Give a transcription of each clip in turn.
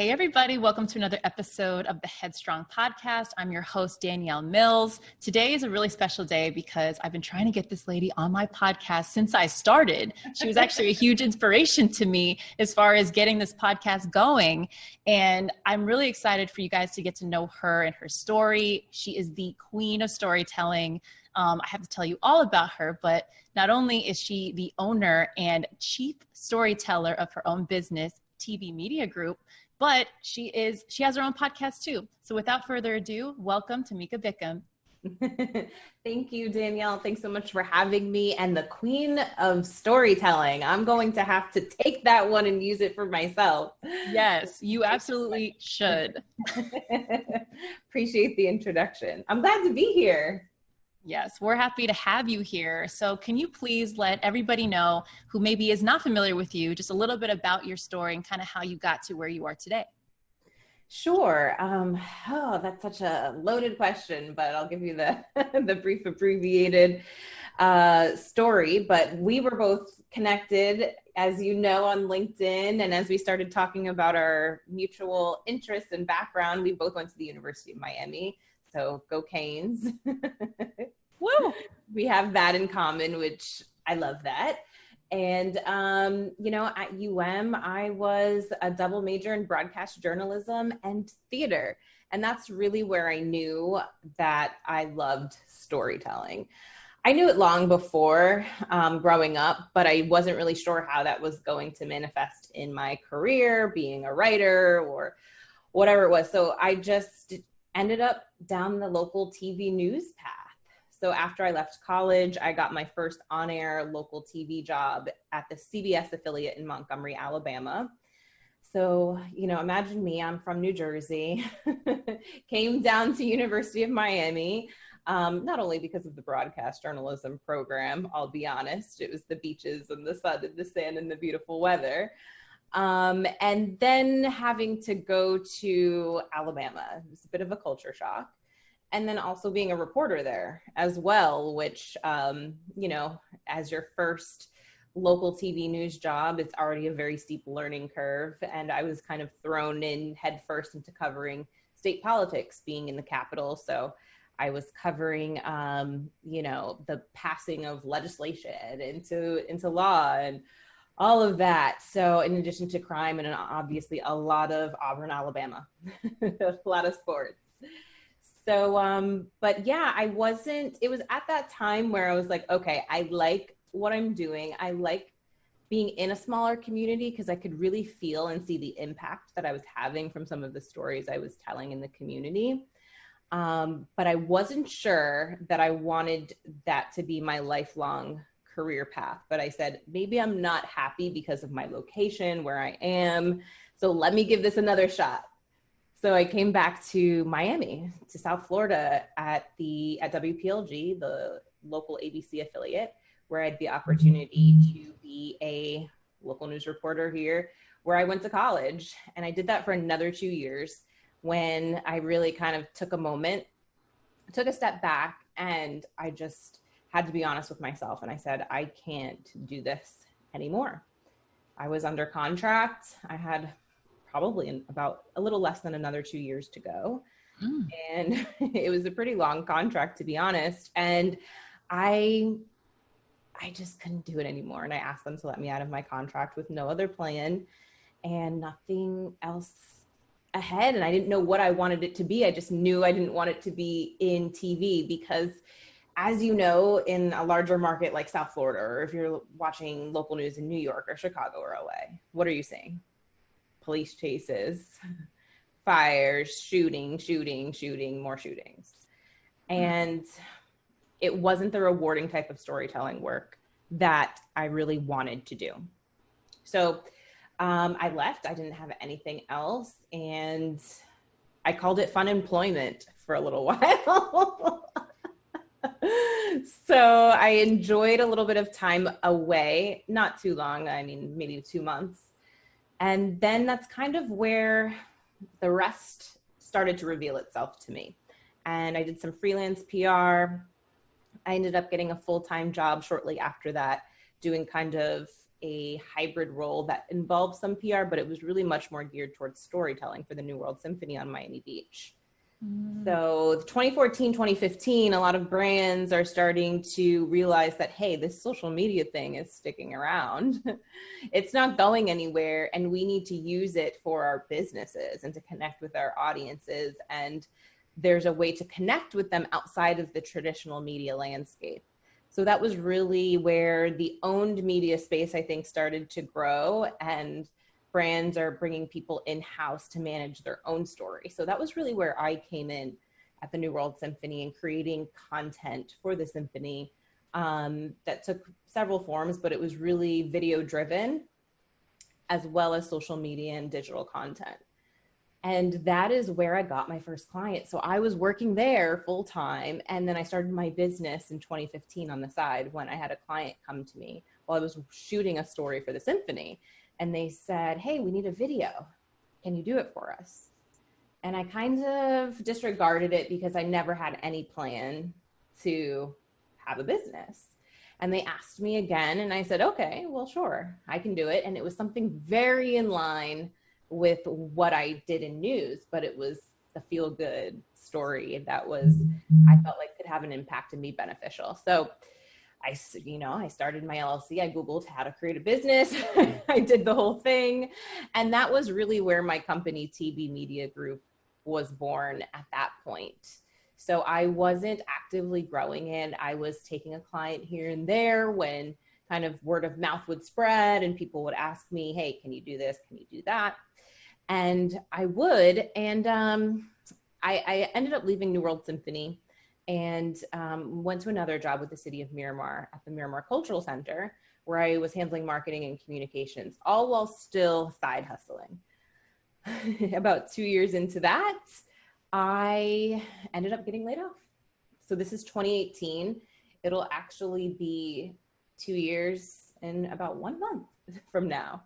Hey everybody, welcome to another episode of the Headstrong podcast. I'm your host, Danielle Mills. Today is a really special day because I've been trying to get this lady on my podcast since I started. She was actually a huge inspiration to me as far as getting this podcast going. And I'm really excited for you guys to get to know her and her story. She is the queen of storytelling. I have to tell you all about her, but not only is she the owner and chief storyteller of her own business, TV Media Group, but she has her own podcast too. So without further ado, welcome Tamika Bickham. Thank you, Danielle. Thanks so much for having me. And the queen of storytelling. I'm going to have to take that one and use it for myself. Yes, you absolutely should. Appreciate the introduction. I'm glad to be here. Yes, we're happy to have you here. So can you please let everybody know who maybe is not familiar with you, just a little bit about your story and kind of how you got to where you are today? Sure. That's such a loaded question, but I'll give you the, the brief abbreviated story. But we were both connected, as you know, on LinkedIn. And as we started talking about our mutual interests and background, we both went to the University of Miami. So go Canes. Woo! We have that in common, which I love that. And, at UM, I was a double major in broadcast journalism and theater. And that's really where I knew that I loved storytelling. I knew it long before growing up, but I wasn't really sure how that was going to manifest in my career, being a writer or whatever it was. So I just ended up down the local TV news path. So after I left college, I got my first on-air local TV job at the CBS affiliate in Montgomery, Alabama. So, imagine me, I'm from New Jersey, came down to University of Miami, not only because of the broadcast journalism program, I'll be honest, it was the beaches and the sun and the sand and the beautiful weather. And then having to go to Alabama, it was a bit of a culture shock. And then also being a reporter there as well, which, as your first local TV news job, it's already a very steep learning curve. And I was kind of thrown in headfirst into covering state politics, being in the Capitol. So I was covering, the passing of legislation into law and all of that. So in addition to crime and obviously a lot of Auburn, Alabama, a lot of sports. So, but yeah, it was at that time where I was like, okay, I like what I'm doing. I like being in a smaller community because I could really feel and see the impact that I was having from some of the stories I was telling in the community. But I wasn't sure that I wanted that to be my lifelong career path. But I said, maybe I'm not happy because of my location, where I am. So let me give this another shot. So I came back to Miami, to South Florida at WPLG, the local ABC affiliate, where I had the opportunity to be a local news reporter here, where I went to college. And I did that for another 2 years when I really kind of took a step back, and I just had to be honest with myself. And I said, I can't do this anymore. I was under contract. I had probably about a little less than another 2 years to go. And it was a pretty long contract, to be honest. And I just couldn't do it anymore. And I asked them to let me out of my contract with no other plan and nothing else ahead. And I didn't know what I wanted it to be. I just knew I didn't want it to be in TV because, as you know, in a larger market like South Florida, or if you're watching local news in New York or Chicago or LA, what are you seeing? Police chases, fires, shooting, more shootings. And it wasn't the rewarding type of storytelling work that I really wanted to do. So I left. I didn't have anything else. And I called it fun employment for a little while. So I enjoyed a little bit of time away, not too long. I mean, maybe 2 months. And then that's kind of where the rest started to reveal itself to me. And I did some freelance PR. I ended up getting a full-time job shortly after that, doing kind of a hybrid role that involved some PR, but it was really much more geared towards storytelling for the New World Symphony on Miami Beach. So 2014, 2015, a lot of brands are starting to realize that, hey, this social media thing is sticking around. It's not going anywhere, and we need to use it for our businesses and to connect with our audiences. And there's a way to connect with them outside of the traditional media landscape. So that was really where the owned media space, I think, started to grow, and brands are bringing people in-house to manage their own story. So that was really where I came in at the New World Symphony and creating content for the symphony that took several forms, but it was really video driven as well as social media and digital content. And that is where I got my first client. So I was working there full time. And then I started my business in 2015 on the side when I had a client come to me while I was shooting a story for the symphony. And they said, hey, we need a video. Can you do it for us? And I kind of disregarded it because I never had any plan to have a business. And they asked me again, and I said, okay, well, sure, I can do it. And it was something very in line with what I did in news, but it was the feel-good story that I felt like could have an impact and be beneficial. So I started my LLC. I Googled how to create a business. I did the whole thing. And that was really where my company, TB Media Group, was born at that point. So I wasn't actively growing it. I was taking a client here and there when kind of word of mouth would spread and people would ask me, hey, can you do this? Can you do that? And I would. And I ended up leaving New World Symphony and went to another job with the city of Miramar at the Miramar Cultural Center, where I was handling marketing and communications, all while still side hustling. About 2 years into that, I ended up getting laid off. So this is 2018. It'll actually be 2 years and about 1 month from now,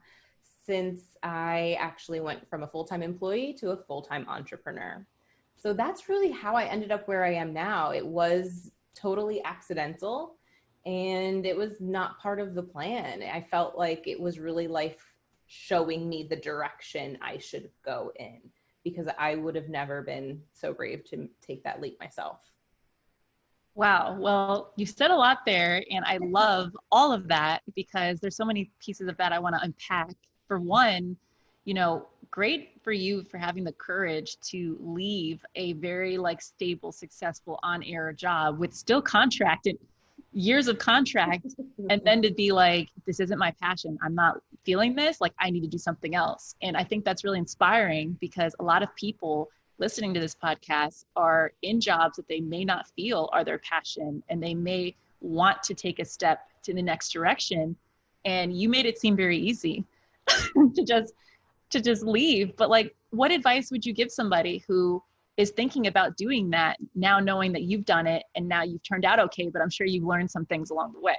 since I actually went from a full-time employee to a full-time entrepreneur. So that's really how I ended up where I am now. It was totally accidental and it was not part of the plan. I felt like it was really life showing me the direction I should go in, because I would have never been so brave to take that leap myself. Wow. Well, you said a lot there, and I love all of that because there's so many pieces of that I want to unpack. For one, great for you for having the courage to leave a very stable, successful on-air job with still contracted years of contract. And then to be like, this isn't my passion. I'm not feeling this. I need to do something else. And I think that's really inspiring because a lot of people listening to this podcast are in jobs that they may not feel are their passion, and they may want to take a step to the next direction. And you made it seem very easy to just leave. But what advice would you give somebody who is thinking about doing that now, knowing that you've done it and now you've turned out okay, but I'm sure you've learned some things along the way?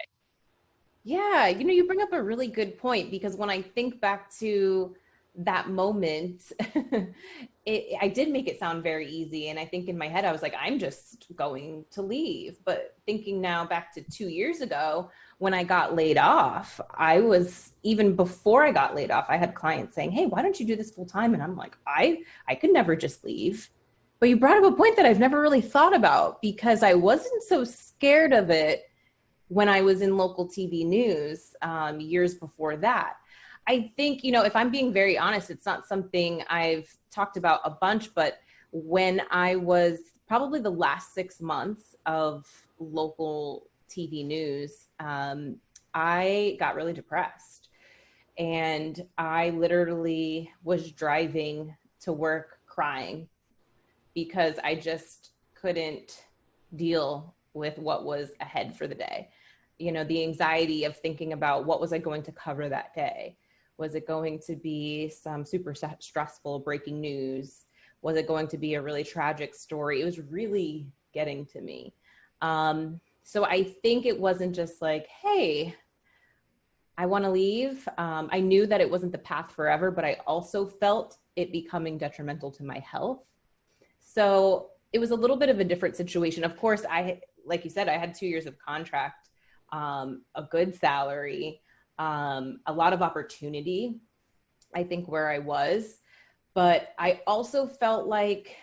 Yeah, you bring up a really good point, because when I think back to that moment, I did make it sound very easy. And I think in my head, I was like, I'm just going to leave. But thinking now back to 2 years ago, when I got laid off, even before I got laid off, I had clients saying, hey, why don't you do this full time? And I'm like, I could never just leave. But you brought up a point that I've never really thought about, because I wasn't so scared of it when I was in local TV news years before that. I think, if I'm being very honest, it's not something I've talked about a bunch, but when I was probably the last 6 months of local TV news, I got really depressed. And I literally was driving to work crying because I just couldn't deal with what was ahead for the day. The anxiety of thinking about what was I going to cover that day. Was it going to be some super stressful breaking news? Was it going to be a really tragic story? It was really getting to me. So I think it wasn't just like, hey, I want to leave. I knew that it wasn't the path forever, but I also felt it becoming detrimental to my health. So it was a little bit of a different situation. Of course, like you said, I had 2 years of contract, a good salary. a lot of opportunity, I think, where I was. But I also felt like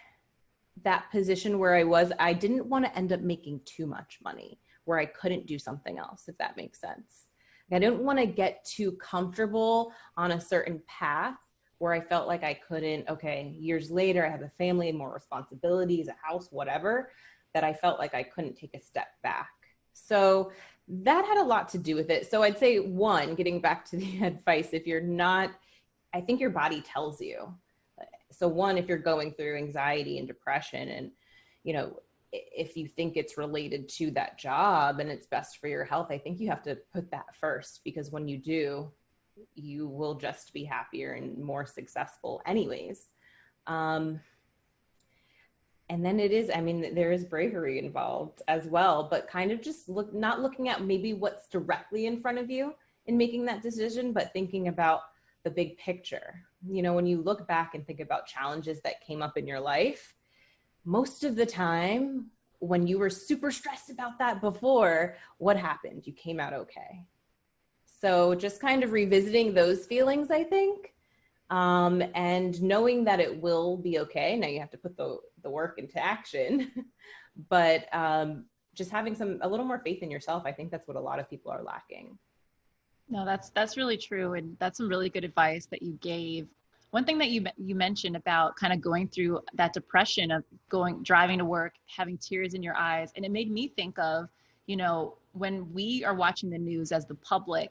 that position where I was, I didn't want to end up making too much money where I couldn't do something else, if that makes sense. I didn't want to get too comfortable on a certain path where I felt like I couldn't, okay, years later, I have a family, more responsibilities, a house, whatever, that I felt like I couldn't take a step back. So that had a lot to do with it. So I'd say, one, getting back to the advice, if you're not, I think your body tells you. So one, if you're going through anxiety and depression, and, you know, if you think it's related to that job and it's best for your health, I think you have to put that first, because when you do, you will just be happier and more successful anyways. And then it is, I mean, there is bravery involved as well, but kind of just not looking at maybe what's directly in front of you in making that decision, but thinking about the big picture. You know, when you look back and think about challenges that came up in your life, most of the time when you were super stressed about that before, what happened? You came out okay. So just kind of revisiting those feelings, I think, and knowing that it will be okay. Now you have to put the work into action, but just having a little more faith in yourself. I think that's what a lot of people are lacking. No, that's really true. And that's some really good advice that you gave. One thing that you mentioned about kind of going through that depression of driving to work, having tears in your eyes. And it made me think of, you know, when we are watching the news as the public,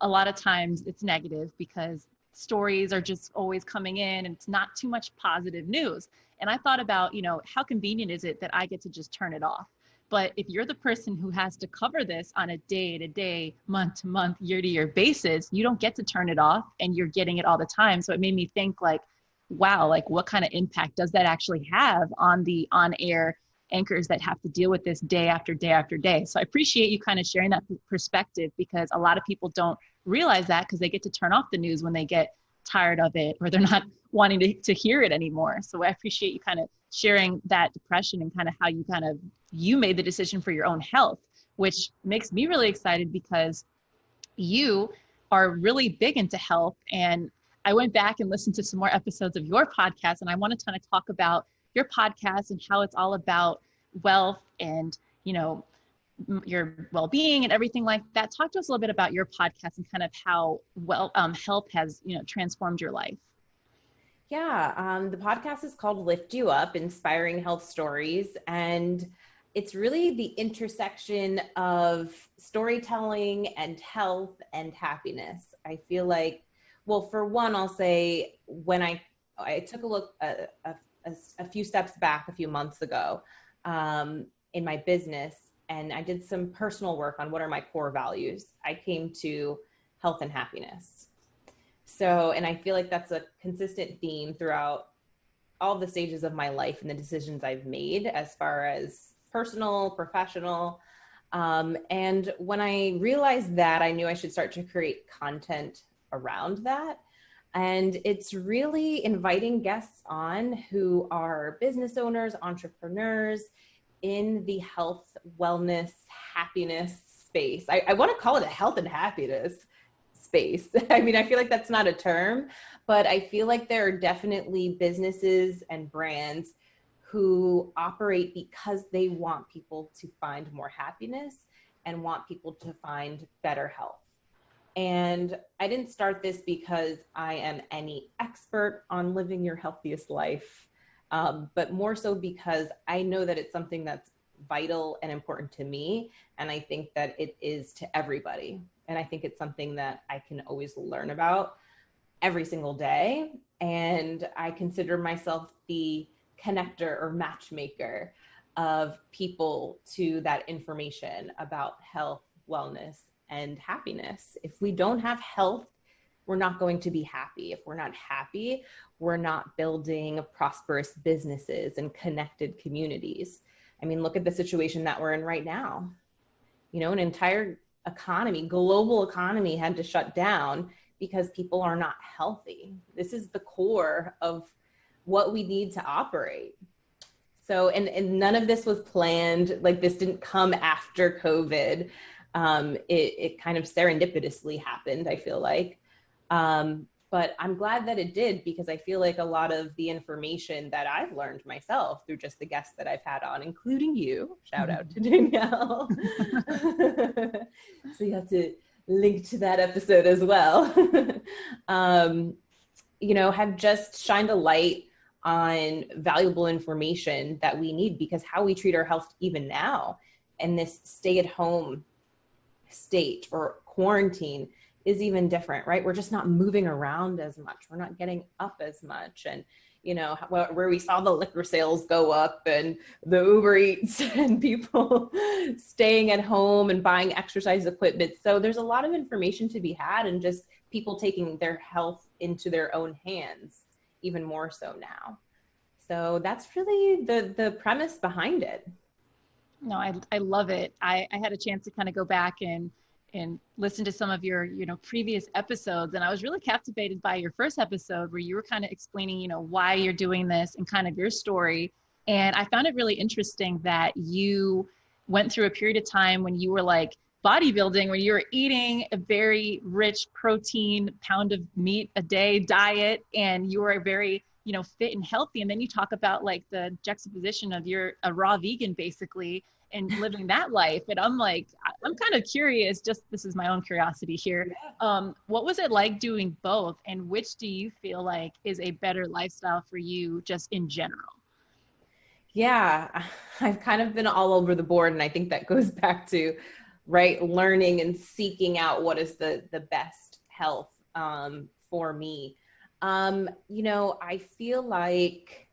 a lot of times it's negative because stories are just always coming in and it's not too much positive news. And I thought about, you know, how convenient is it that I get to just turn it off? But if you're the person who has to cover this on a day-to-day, month-to-month, year-to-year basis, you don't get to turn it off and you're getting it all the time. So it made me think like, wow, like what kind of impact does that actually have on the on-air anchors that have to deal with this day after day after day? So I appreciate you kind of sharing that perspective, because a lot of people don't realize that because they get to turn off the news when they get tired of it or they're not wanting to hear it anymore. So I appreciate you kind of sharing that depression and kind of how you made the decision for your own health, which makes me really excited because you are really big into health. And I went back and listened to some more episodes of your podcast, and I want to kind of talk about your podcast and how it's all about wealth and, you know, your well-being and everything like that. Talk to us a little bit about your podcast and kind of how health has, you know, transformed your life. Yeah, the podcast is called Lift You Up, Inspiring Health Stories. And it's really the intersection of storytelling and health and happiness. I feel like, well, for one, I'll say when I took a look a few steps back a few months ago in my business, and I did some personal work on what are my core values, I came to health and happiness. So, and I feel like that's a consistent theme throughout all the stages of my life and the decisions I've made as far as personal, professional. And when I realized that, I knew I should start to create content around that. And it's really inviting guests on who are business owners, entrepreneurs in the health, wellness, happiness space. I want to call it a health and happiness space. I mean, I feel like that's not a term, but I feel like there are definitely businesses and brands who operate because they want people to find more happiness and want people to find better health. And I didn't start this because I am any expert on living your healthiest life, but more so because I know that it's something that's vital and important to me. And I think that it is to everybody. And I think it's something that I can always learn about every single day. And I consider myself the connector or matchmaker of people to that information about health, wellness, and happiness. If we don't have health, we're not going to be happy. If we're not happy, we're not building prosperous businesses and connected communities. I mean, look at the situation that we're in right now. You know, an entire economy, global economy had to shut down because people are not healthy. This is the core of what we need to operate. So, and none of this was planned. Like, this didn't come after COVID. It kind of serendipitously happened, I feel like. But I'm glad that it did, because I feel like a lot of the information that I've learned myself through just the guests that I've had on, including you, shout out to Danielle. So you have to link to that episode as well. Have just shined a light on valuable information that we need, because how we treat our health even now in this stay-at-home state or quarantine is even different, right? We're just not moving around as much. We're not getting up as much. And, where we saw the liquor sales go up and the Uber Eats and people staying at home and buying exercise equipment. So there's a lot of information to be had, and just people taking their health into their own hands, even more so now. So that's really the premise behind it. No, I love it. I had a chance to kind of go back and listen to some of your, previous episodes. And I was really captivated by your first episode, where you were kind of explaining, why you're doing this and kind of your story. And I found it really interesting that you went through a period of time when you were like bodybuilding, when you were eating a very rich protein, pound of meat a day diet, and you were very, fit and healthy. And then you talk about like the juxtaposition of you're a raw vegan basically, and living that life. And I'm like, I'm kind of curious, just this is my own curiosity here. What was it like doing both? And which do you feel like is a better lifestyle for you just in general? Yeah, I've kind of been all over the board. And I think that goes back to, right, learning and seeking out what is the best health for me. I feel like,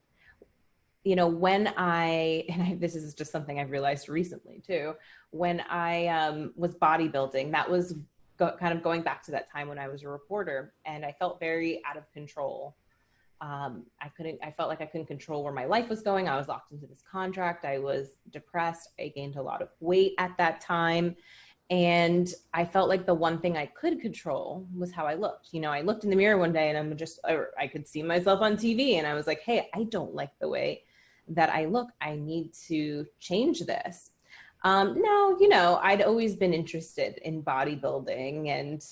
this is just something I've realized recently too, when I was bodybuilding, that was kind of going back to that time when I was a reporter, and I felt very out of control. I felt like I couldn't control where my life was going. I was locked into this contract. I was depressed. I gained a lot of weight at that time. And I felt like the one thing I could control was how I looked. I looked in the mirror one day and I could see myself on TV, and I was like, hey, I don't like the way that I look. I need to change this. I'd always been interested in bodybuilding and,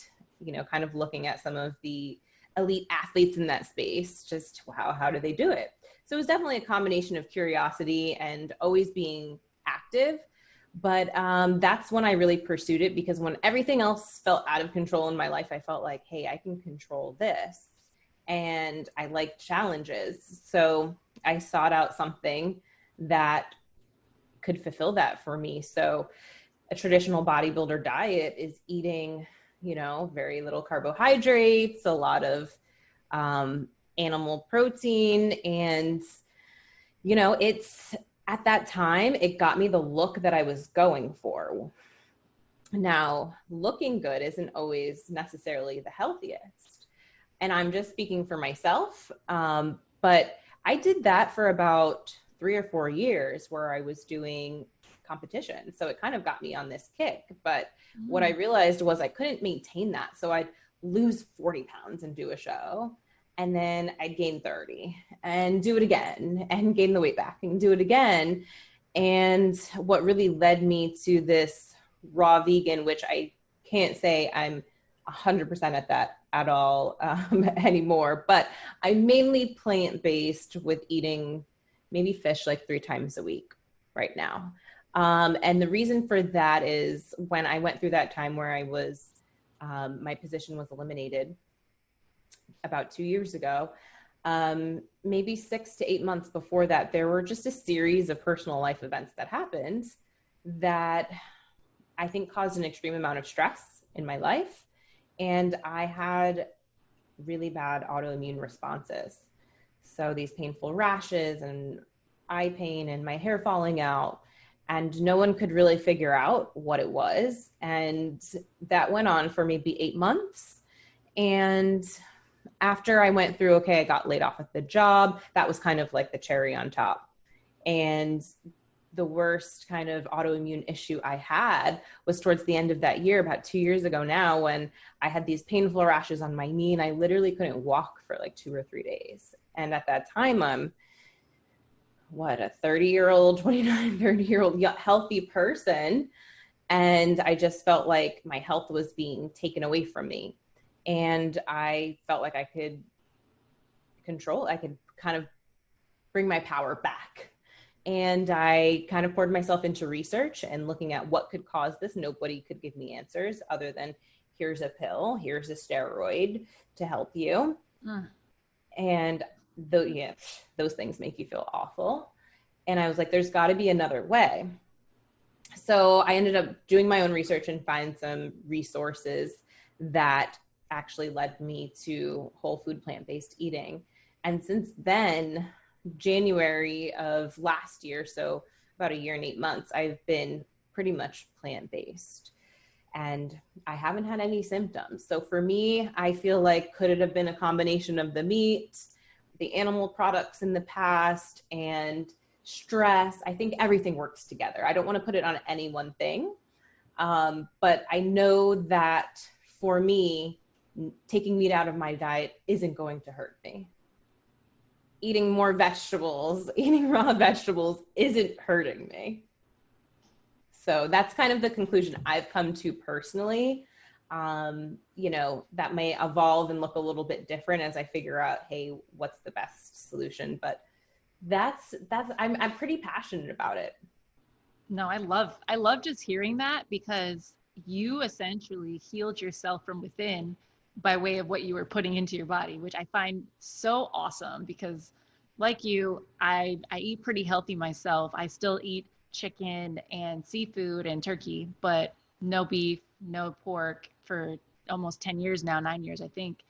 kind of looking at some of the elite athletes in that space, just how do they do it? So it was definitely a combination of curiosity and always being active. But that's when I really pursued it, because when everything else felt out of control in my life, I felt like, hey, I can control this. And I like challenges. So I sought out something that could fulfill that for me. So a traditional bodybuilder diet is eating, very little carbohydrates, a lot of animal protein. And, it's at that time, it got me the look that I was going for. Now, looking good isn't always necessarily the healthiest. And I'm just speaking for myself. But I did that for about 3 or 4 years, where I was doing competition. So it kind of got me on this kick. But what I realized was I couldn't maintain that. So I'd lose 40 pounds and do a show, and then I'd gain 30 and do it again and gain the weight back and do it again. And what really led me to this raw vegan, which I can't say I'm 100% at that at all anymore, but I'm mainly plant-based, with eating maybe fish like 3 times a week right now. And the reason for that is when I went through that time where I was, my position was eliminated about 2 years ago, maybe 6 to 8 months before that, there were just a series of personal life events that happened that I think caused an extreme amount of stress in my life. And I had really bad autoimmune responses. So these painful rashes and eye pain and my hair falling out, and no one could really figure out what it was. And that went on for maybe 8 months. And after I went through, I got laid off at the job. That was kind of like the cherry on top. And the worst kind of autoimmune issue I had was towards the end of that year, about 2 years ago now, when I had these painful rashes on my knee and I literally couldn't walk for like 2 or 3 days. And at that time, I'm a 30-year-old, 29, 30-year-old healthy person. And I just felt like my health was being taken away from me. And I felt like I could kind of bring my power back. And I kind of poured myself into research and looking at what could cause this. Nobody could give me answers other than here's a pill, here's a steroid to help you. And those things make you feel awful. And I was like, there's got to be another way. So I ended up doing my own research and find some resources that actually led me to whole food plant-based eating. And since then, January of last year, so about a year and 8 months, I've been pretty much plant-based and I haven't had any symptoms. So for me, I feel like, could it have been a combination of the meat, the animal products in the past, and stress? I think everything works together. I don't want to put it on any one thing. But I know that for me, taking meat out of my diet isn't going to hurt me. Eating more vegetables, eating raw vegetables isn't hurting me. So that's kind of the conclusion I've come to personally. That may evolve and look a little bit different as I figure out, hey, what's the best solution? But I'm pretty passionate about it. No, I love just hearing that, because you essentially healed yourself from within by way of what you were putting into your body, which I find so awesome, because like you, I eat pretty healthy myself. I still eat chicken and seafood and turkey, but no beef, no pork for almost 10 years now, 9 years, I think.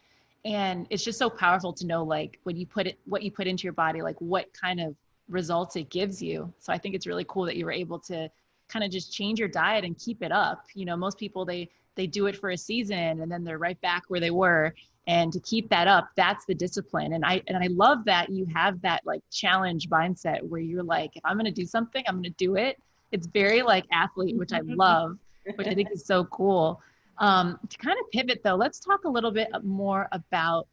And it's just so powerful to know, like, what you put into your body, like what kind of results it gives you. So I think it's really cool that you were able to kind of just change your diet and keep it up. Most people, they do it for a season and then they're right back where they were. And to keep that up, that's the discipline. And I love that you have that like challenge mindset where you're like, if I'm going to do something, I'm going to do it. It's very like athlete, which I love, which I think is so cool. To kind of pivot though, let's talk a little bit more about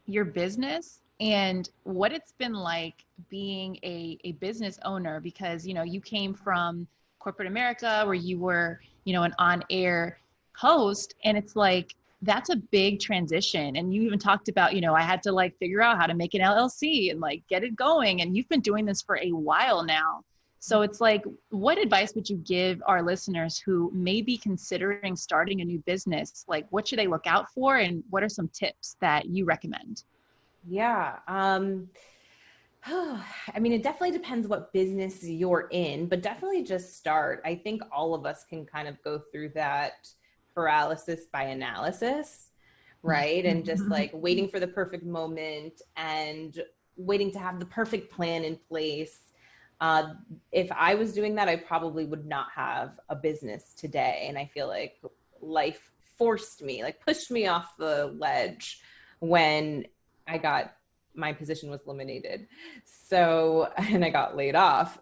your business and what it's been like being a business owner, because, you came from corporate America where you were, an on-air host, and it's like, that's a big transition. And you even talked about, I had to like figure out how to make an LLC and like get it going. And you've been doing this for a while now. So it's like, what advice would you give our listeners who may be considering starting a new business? Like, what should they look out for? And what are some tips that you recommend? Yeah. It definitely depends what business you're in, but definitely just start. I think all of us can kind of go through that paralysis by analysis, right? And just like waiting for the perfect moment and waiting to have the perfect plan in place. If I was doing that, I probably would not have a business today. And I feel like life forced me, like pushed me off the ledge when my position was eliminated. So, and I got laid off.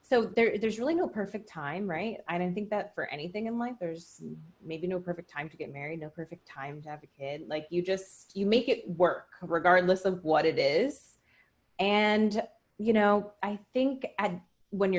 So there's really no perfect time, right? I don't think that for anything in life, there's maybe no perfect time to get married, no perfect time to have a kid. Like you make it work regardless of what it is. And, I think whether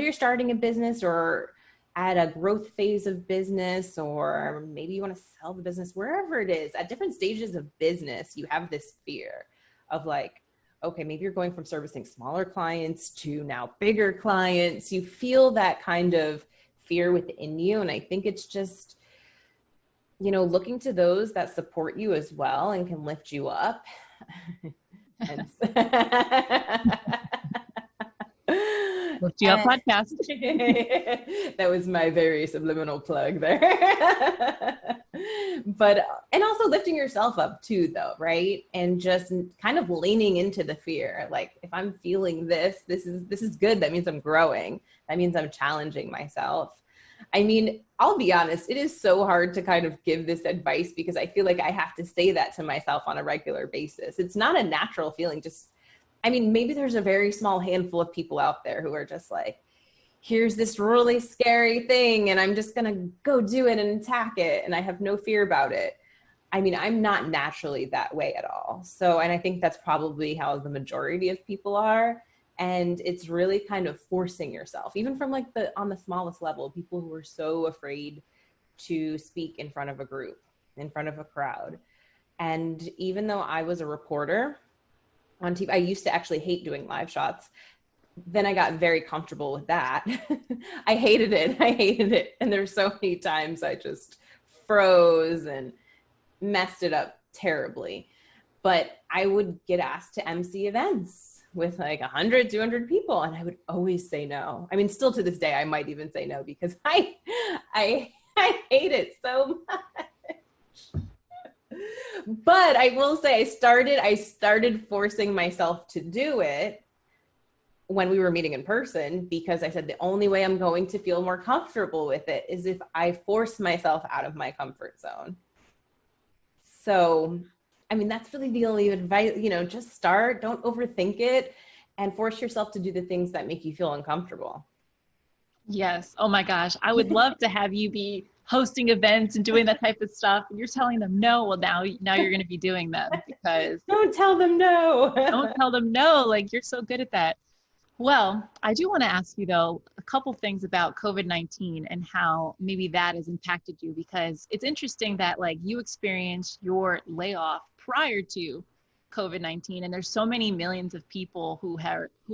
you're starting a business or at a growth phase of business, or maybe you want to sell the business, wherever it is, at different stages of business, you have this fear of like, okay, maybe you're going from servicing smaller clients to now bigger clients. You feel that kind of fear within you. And I think it's just, looking to those that support you as well and can lift you up. Lift you up podcast. That was my very subliminal plug there. But, and also lifting yourself up too, though, right? And just kind of leaning into the fear. Like, if I'm feeling this is good. That means I'm growing. That means I'm challenging myself. I'll be honest, it is so hard to kind of give this advice because I feel like I have to say that to myself on a regular basis. It's not a natural feeling. Maybe there's a very small handful of people out there who are just like, here's this really scary thing and I'm just going to go do it and attack it. And I have no fear about it. I'm not naturally that way at all. So, and I think that's probably how the majority of people are. And it's really kind of forcing yourself, even from like on the smallest level, people who are so afraid to speak in front of a group, in front of a crowd. And even though I was a reporter on TV, I used to actually hate doing live shots. Then I got very comfortable with that. I hated it. And there's so many times I just froze and messed it up terribly. But I would get asked to MC events with like 100, 200 people. And I would always say no. I mean, still to this day, I might even say no because I hate it so much. But I will say I started forcing myself to do it when we were meeting in person, because I said the only way I'm going to feel more comfortable with it is if I force myself out of my comfort zone. So, I mean, that's really the only advice, just start, don't overthink it, and force yourself to do the things that make you feel uncomfortable. Yes. Oh my gosh. I would love to have you be hosting events and doing that type of stuff. And you're telling them no. Well, now you're going to be doing them, because don't tell them no. Don't tell them no. Like, you're so good at that. Well, I do want to ask you though, a couple things about COVID-19 and how maybe that has impacted you, because it's interesting that like you experienced your layoff prior to COVID-19, and there's so many millions of people who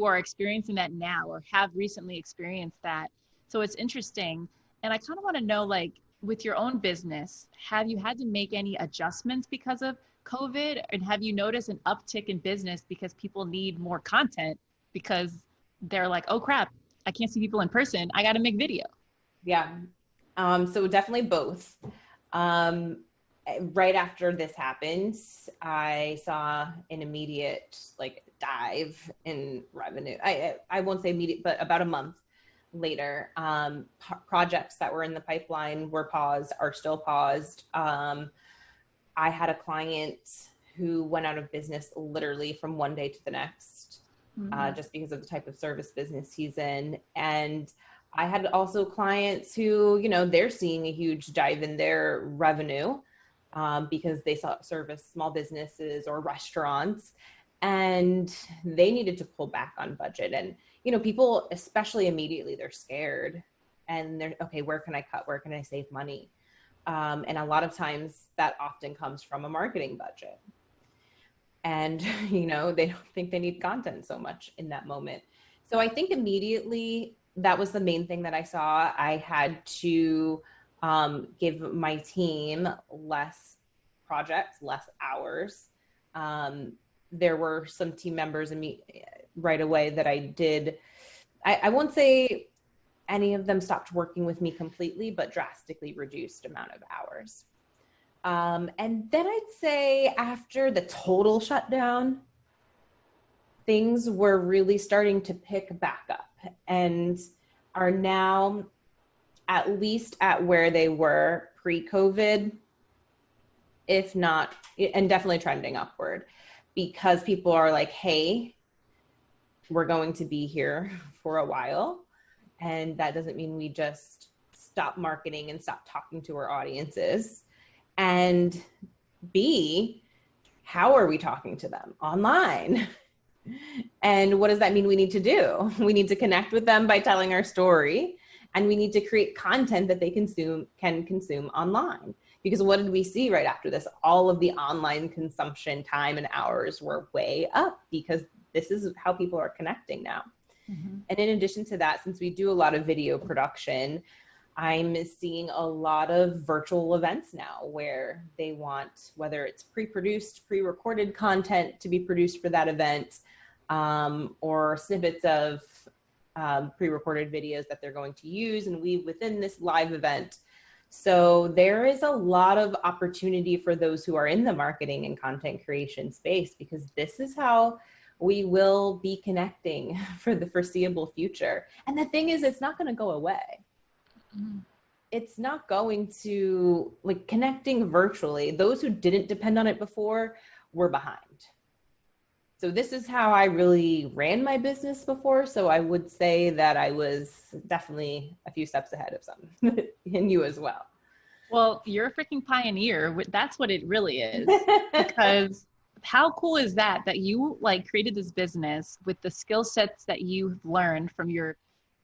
are experiencing that now or have recently experienced that. So it's interesting. And I kind of want to know, like, with your own business, have you had to make any adjustments because of COVID? And have you noticed an uptick in business because people need more content because they're like, oh crap, I can't see people in person, I got to make video? Yeah. So definitely both. Right after this happened, I saw an immediate like dive in revenue. I won't say immediate, but about a month later, projects that were in the pipeline were paused, are still paused. I had a client who went out of business literally from one day to the next, just because of the type of service business he's in. And I had also clients who, they're seeing a huge dive in their revenue because they service small businesses or restaurants, and they needed to pull back on budget. And, people, especially immediately, they're scared and they're, okay, where can I cut? Where can I save money? And a lot of times that often comes from a marketing budget. And, they don't think they need content so much in that moment. So I think immediately that was the main thing that I saw. I had to give my team less projects, less hours. There were some team members right away that I did. I won't say any of them stopped working with me completely, but drastically reduced amount of hours. And then I'd say after the total shutdown, things were really starting to pick back up and are now at least at where they were pre-COVID, if not, and definitely trending upward, because people are like, hey, we're going to be here for a while. And that doesn't mean we just stop marketing and stop talking to our audiences. And B, how are we talking to them online? And what does that mean we need to do? We need to connect with them by telling our story, and we need to create content that they can consume online. Because what did we see right after this? All of the online consumption time and hours were way up, because this is how people are connecting now. Mm-hmm. And in addition to that, since we do a lot of video production, I'm seeing a lot of virtual events now where they want, whether it's pre-produced, pre-recorded content to be produced for that event, or snippets of pre-recorded videos that they're going to use and weave within this live event. So there is a lot of opportunity for those who are in the marketing and content creation space, because this is how we will be connecting for the foreseeable future. And the thing is, it's not going to go away. Mm-hmm. It's not going to, like, connecting virtually. Those who didn't depend on it before were behind. So this is how I really ran my business before. So I would say that I was definitely a few steps ahead of some, and you as well. Well, you're a freaking pioneer. That's what it really is. Because how cool is that, that you like created this business with the skill sets that you've learned from your,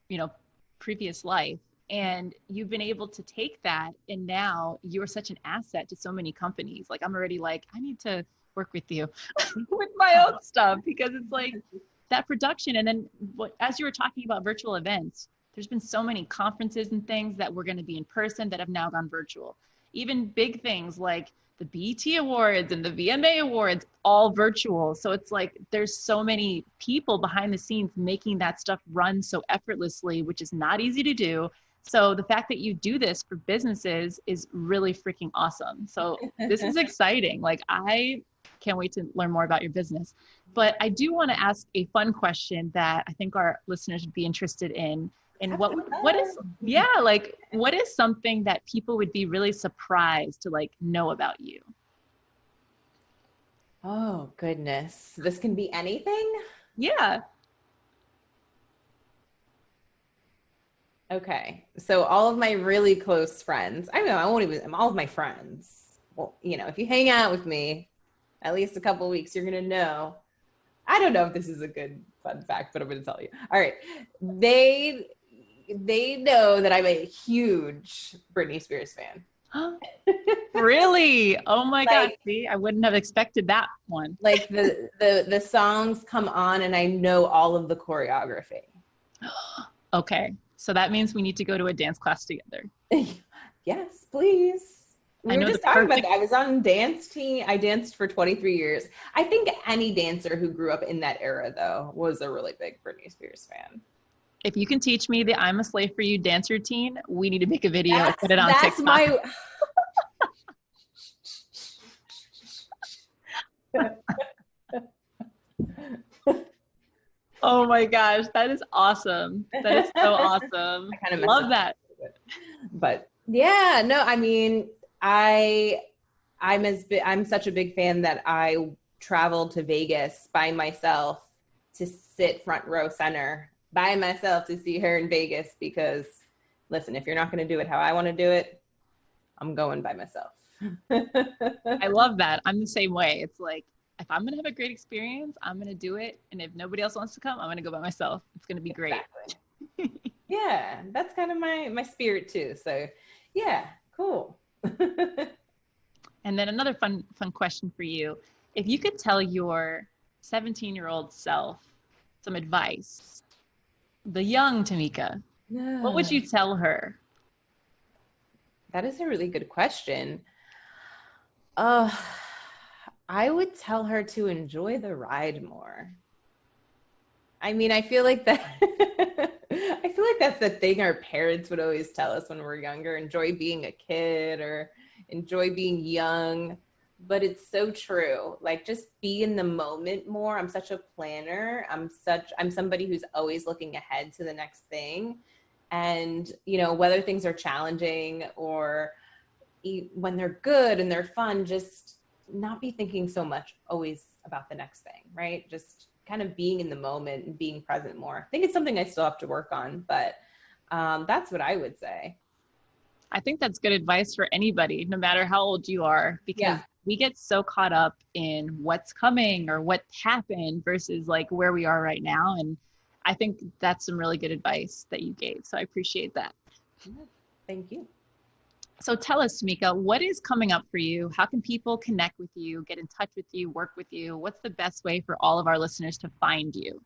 you know, previous life, and you've been able to take that, and now you're such an asset to so many companies. Like, I'm already like, I need to work with you with my own stuff, because it's like that production. And then as you were talking about virtual events, there's been so many conferences and things that were going to be in person that have now gone virtual. Even big things like the BET Awards and the VMA Awards, all virtual. So it's like there's so many people behind the scenes making that stuff run so effortlessly, which is not easy to do. So the fact that you do this for businesses is really freaking awesome. So this is exciting. Like, I can't wait to learn more about your business. But I do want to ask a fun question that I think our listeners would be interested in. And what is something that people would be really surprised to like know about you? Oh, goodness. This can be anything? Yeah. Okay. So all of my really close friends, all of my friends. Well, you know, if you hang out with me at least a couple of weeks, you're going to know. I don't know if this is a good fun fact, but I'm going to tell you. All right. They know that I'm a huge Britney Spears fan. Really? Oh my God. See, I wouldn't have expected that one. Like the songs come on and I know all of the choreography. Okay. So that means we need to go to a dance class together. Yes, please. We were just talking about that. I was on dance team. I danced for 23 years. I think any dancer who grew up in that era, though, was a really big Britney Spears fan. If you can teach me the I'm a Slave for You dance routine, we need to make a video and put it on TikTok. Oh my gosh, that is awesome. That is so awesome. I kind of love that. But yeah, no, I mean, I'm such a big fan that I traveled to Vegas by myself to sit front row center by myself to see her in Vegas, because listen, if you're not going to do it how I want to do it, I'm going by myself. I love that. I'm the same way. It's like, if I'm going to have a great experience, I'm going to do it. And if nobody else wants to come, I'm going to go by myself. It's going to be great. Exactly. Yeah, that's kind of my spirit too. So yeah, cool. And then another fun question for you. If you could tell your 17-year-old self some advice, the young Tamika, what would you tell her? That is a really good question. I would tell her to enjoy the ride more. I mean, I feel like that's the thing our parents would always tell us when we were younger: enjoy being a kid or enjoy being young. But it's so true. Like, just be in the moment more. I'm such a planner. I'm somebody who's always looking ahead to the next thing. And, you know, whether things are challenging or when they're good and they're fun, just not be thinking so much always about the next thing, right? Just kind of being in the moment and being present more. I think it's something I still have to work on, but that's what I would say. I think that's good advice for anybody, no matter how old you are, because we get so caught up in what's coming or what happened versus like where we are right now. And I think that's some really good advice that you gave. So I appreciate that. Thank you. So tell us, Tamika, what is coming up for you? How can people connect with you, get in touch with you, work with you? What's the best way for all of our listeners to find you?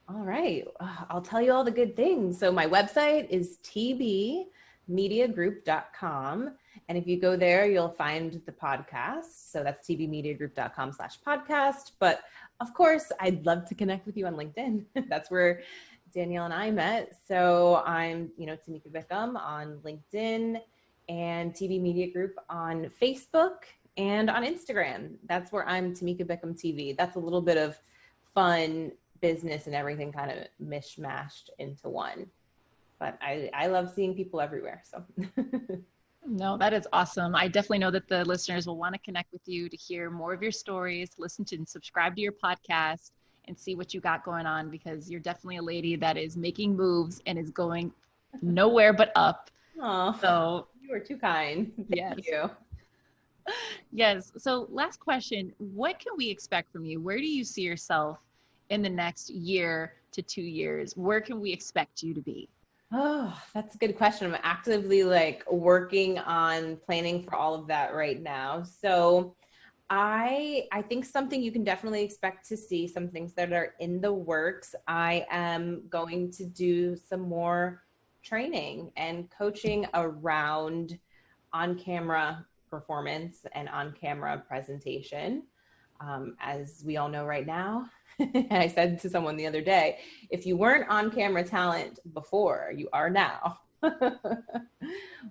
All right. I'll tell you all the good things. So my website is tbmediagroup.com. And if you go there, you'll find the podcast. So that's tbmediagroup.com/podcast. But of course, I'd love to connect with you on LinkedIn. That's where Danielle and I met. So I'm, Tamika Bickham on LinkedIn and TB Media Group on Facebook and on Instagram. That's where I'm Tamika Bickham TV. That's a little bit of fun business and everything kind of mishmashed into one. But I love seeing people everywhere. So no, that is awesome. I definitely know that the listeners will want to connect with you to hear more of your stories, listen to and subscribe to your podcast and see what you got going on, because you're definitely a lady that is making moves and is going nowhere but up. Oh, so you are too kind. Thank you. Yes. So last question, what can we expect from you? Where do you see yourself in the next year to 2 years? Where can we expect you to be? Oh, that's a good question. I'm actively like working on planning for all of that right now. So I think something you can definitely expect to see, some things that are in the works. I am going to do some more training and coaching around on-camera performance and on-camera presentation. As we all know right now, I said to someone the other day, if you weren't on-camera talent before, you are now.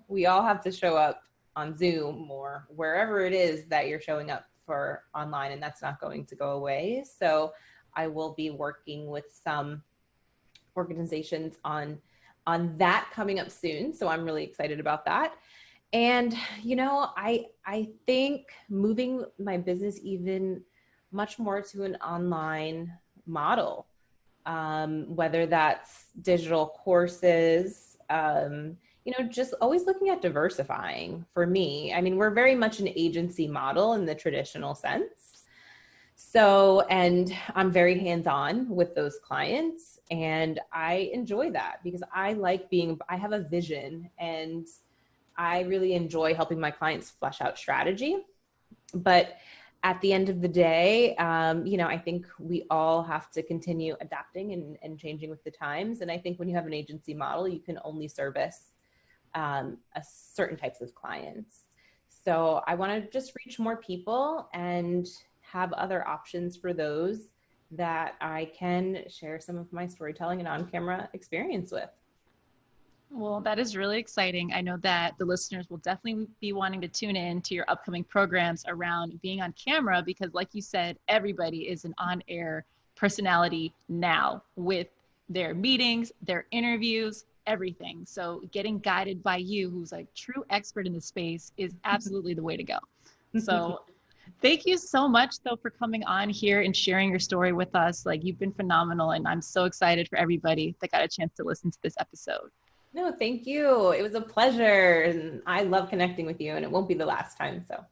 We all have to show up on Zoom or wherever it is that you're showing up for online, and that's not going to go away. So I will be working with some organizations on that coming up soon. So I'm really excited about that. And, I think moving my business even much more to an online model, whether that's digital courses, just always looking at diversifying for me. I mean, we're very much an agency model in the traditional sense. So, and I'm very hands-on with those clients, and I enjoy that because I have a vision, and I really enjoy helping my clients flesh out strategy. But at the end of the day, I think we all have to continue adapting and changing with the times. And I think when you have an agency model, you can only service a certain types of clients. So I want to just reach more people and have other options for those that I can share some of my storytelling and on-camera experience with. Well, that is really exciting. I know that the listeners will definitely be wanting to tune in to your upcoming programs around being on camera because, like you said, everybody is an on-air personality now with their meetings, their interviews, everything. So getting guided by you, who's a true expert in the space, is absolutely the way to go. So thank you so much, though, for coming on here and sharing your story with us. Like, you've been phenomenal, and I'm so excited for everybody that got a chance to listen to this episode. No, thank you. It was a pleasure. And I love connecting with you, and it won't be the last time. So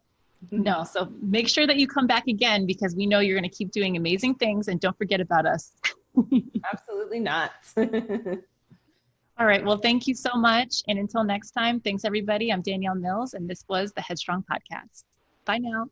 no, so make sure that you come back again because we know you're going to keep doing amazing things, and don't forget about us. Absolutely not. All right. Well, thank you so much. And until next time, thanks everybody. I'm Danielle Mills, and this was the Headstrong Podcast. Bye now.